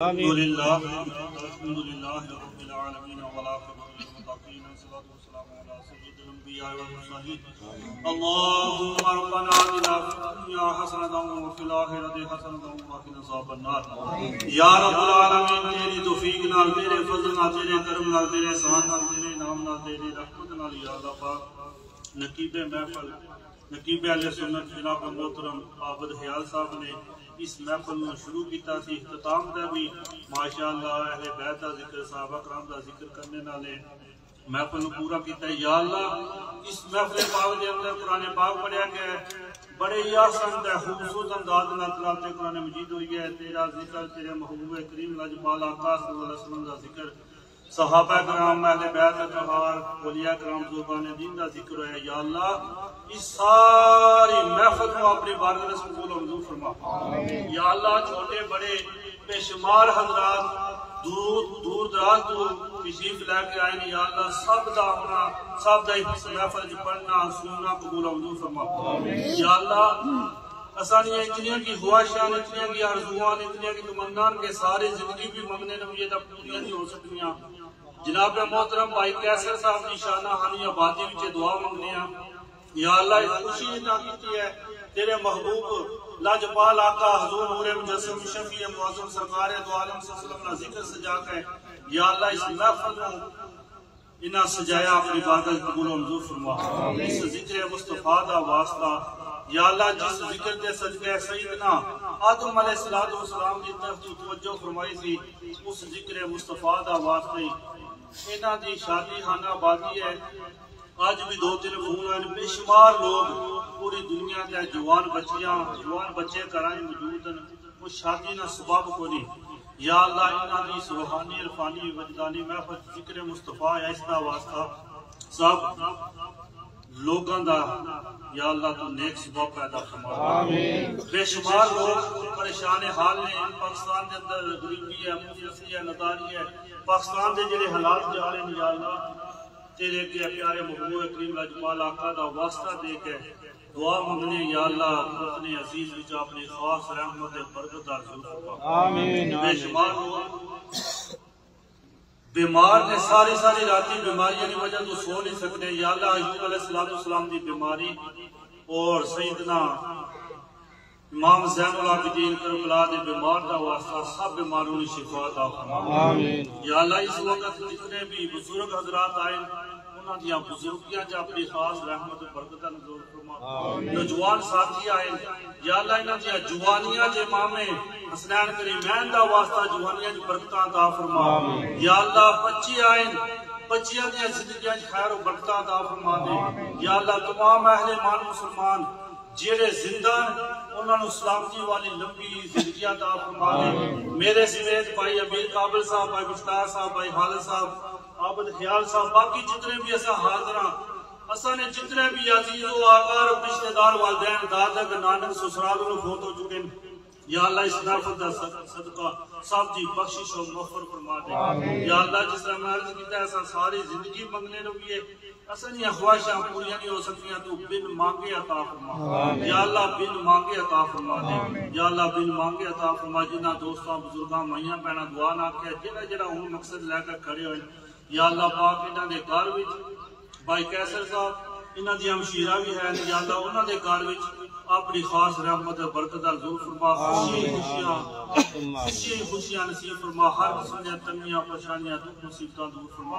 الحمدللہ رب العالمین والعاقبۃ للمتقین والصلاۃ والسلام علی سید الانبیاء والمرسلین اللهم ربنا آتنا فی الدنیا حسنۃ وفی الآخرۃ حسنۃ وقنا عذاب النار۔ یا رب العالمین تیری توفیق نال، تیرے فضل نال، تیرے کرم نال، تیرے احسان نال، تیرے انعام نال، تیری رحمت نال یا اللہ پاک نقیب محفل نقیب اہل سنت جناب محترم عابد خیال صاحب نے اس محفل میں شروع کیتا سی، اختتام دا بھی ماشاءاللہ اہل بیت دا ذکر، صحابہ کرام دا ذکر کرنے نالے محفل میں پورا کیتا ہے۔ یا اللہ اس محفل پاک دے اندر قرآن پاک پڑھیا گیا ہے، بڑے ہی آسان ہے، خوبصورت انداز میں تلاوت قرآن مجید ہوئی ہے، تیرا ذکر، تیرے محبوب کریم لاجپال آقا صلی اللہ علیہ وسلم دا ذکر، صحابہ کرام اہل بیت اطہار اولیاء کرام زبان دین دا ذکر ہے۔ یا اللہ اس ساری محفل کو اپنی بارگاہ سے قبول و منظور فرما۔ یا اللہ چھوٹے بڑے بے شمار حضرات دور دراز تو تشریف لے کے آئے ہیں، یا اللہ سب دا ہونا، سب دا اس محفل پڑھنا سننا قبول و منظور فرما۔ یا اللہ اسانیاں اتنیاں کی خواہشاں، اتنیاں کی آرزوان، اتنیاں کی تمنان کے ساری زندگی بھی منگنے نویے دا پوریاں نہیں ہو سکتیاں۔ جناب محترم بھائی کیسر صاحب کی شانہ ہانی آبادی وچ دعا منگنے ہیں۔ یا اللہ اس خوشی عطا کیتی ہے تیرے محبوب لاجپال آقا حضور نور مجسم شفیع معظم سرکار دو عالم صلی اللہ علیہ وسلم نے ذکر سجا کے یا اللہ اس محفل کو انہاں سجایا اپنی بارگاہ قبول و منظور فرما۔ اس ذکر مصطفیٰ دا واسطہ یا اللہ جس ذکر دے صدقے سیدنا آدم علیہ السلام کی طرف توجہ فرمائی تھی، اس ذکر مصطفیٰ دا واسطہ انہاں دی شادی خانہ آبادی ہے۔ آج بھی دو تین فون ہیں، بے شمار لوگ پوری دنیا کے جوان بچے کرائیں موجود ہیں، وہ شادی نہ سبب کو نہیں۔ یا اللہ انہاں دی روحانی عرفانی وجدانی محفل ذکر مصطفیٰ ہے، اس دا واسطہ سب لوگاں دا یا اللہ تو نیک سبب پیدا فرما۔ بے شمار لوگ پریشان حال ہیں، پاکستان دے اندر غریبی ہے، مفلسی ہے، نداری ہے، پاکستان دے جڑے حالات جا رہے ہیں یا اللہ تیرے کے پیارے محبوب کریم لاجپال آقا دا واسطہ دے کے دعا منگنے یا اللہ اپنے عزیز وچ اپنی خاص رحمت برکت دا ضرور فرما۔ آمین۔ بے شمار لوگ بیمار نے، ساری راتی بیماریاں کی وجہ تو سو نہیں سکتے۔ یا اللہ ایوب علیہ السلام دی بیماری اور سیدنا امام زین العابدین کربلا دے بیمار دا واسطہ سب بیماروں کی شفا عطا فرما۔ آمین۔ یا اللہ اس وقت جتنے بھی بزرگ حضرات آئے انہاں دیاں بزرگیاں جا اپنی خاص رحمت و برکت نزول فرما۔ نوجوان ساتھی آئے یا اللہ انہاں دیاں جوانیاں جے امام حسنین کریمین دا واسطہ جوانیاں دی برکتاں عطا فرما۔ یا اللہ بچے آئے بچیاں دیاں زندگیاں خیر و برکتاں عطا فرما دے۔ یا اللہ تمام اہل ایمان مسلمان جیڑے زندہ انہاں نوں سلامتی والی لمبی زندگی عطا فرما دے۔ میرے سمیت بھائی امیر قابل صاحب، بھائی مشتاق صاحب، بھائی خالد صاحب، عابد خیال صاحب، باقی جتنے بھی ایسا حاضراں اساں نے جتنے بھی عزیز و آقار رشتہ دار والدین دادک نانک سسرال انہوں فوت ہو چکے ہیں، یا اللہ اس نافذ دا صدقہ سب دی بخشش و مغفر فرما دے۔ یا اللہ جس طرح میں عرض کیتا ہے ایسا ساری زندگی منگنے نویے اساں یہ خواہشاں پوریاں نہیں ہو سکتیاں، تو بن مانگے عطا فرما۔ یا اللہ بن مانگے عطا فرما دے۔ یا اللہ بن مانگے عطا فرما۔ جنہاں دوستاں بزرگاں مائیاں بہناں دعا نہ کہ جڑا ہوں مقصد لے کر کھڑے ہوئے یا اللہ پاک انہاں دے گھر وچ بھائی کیسر صاحب انہاں دی ہمشیرہ بھی ہے، یا اللہ انہاں دے گھر وچ اپنی خاص رحمت برکت ضرور فرما۔ خوشیاں نصیب فرما، ہر قسم دی تنگیاں پریشانیاں دکھ مصیبتاں دور فرما۔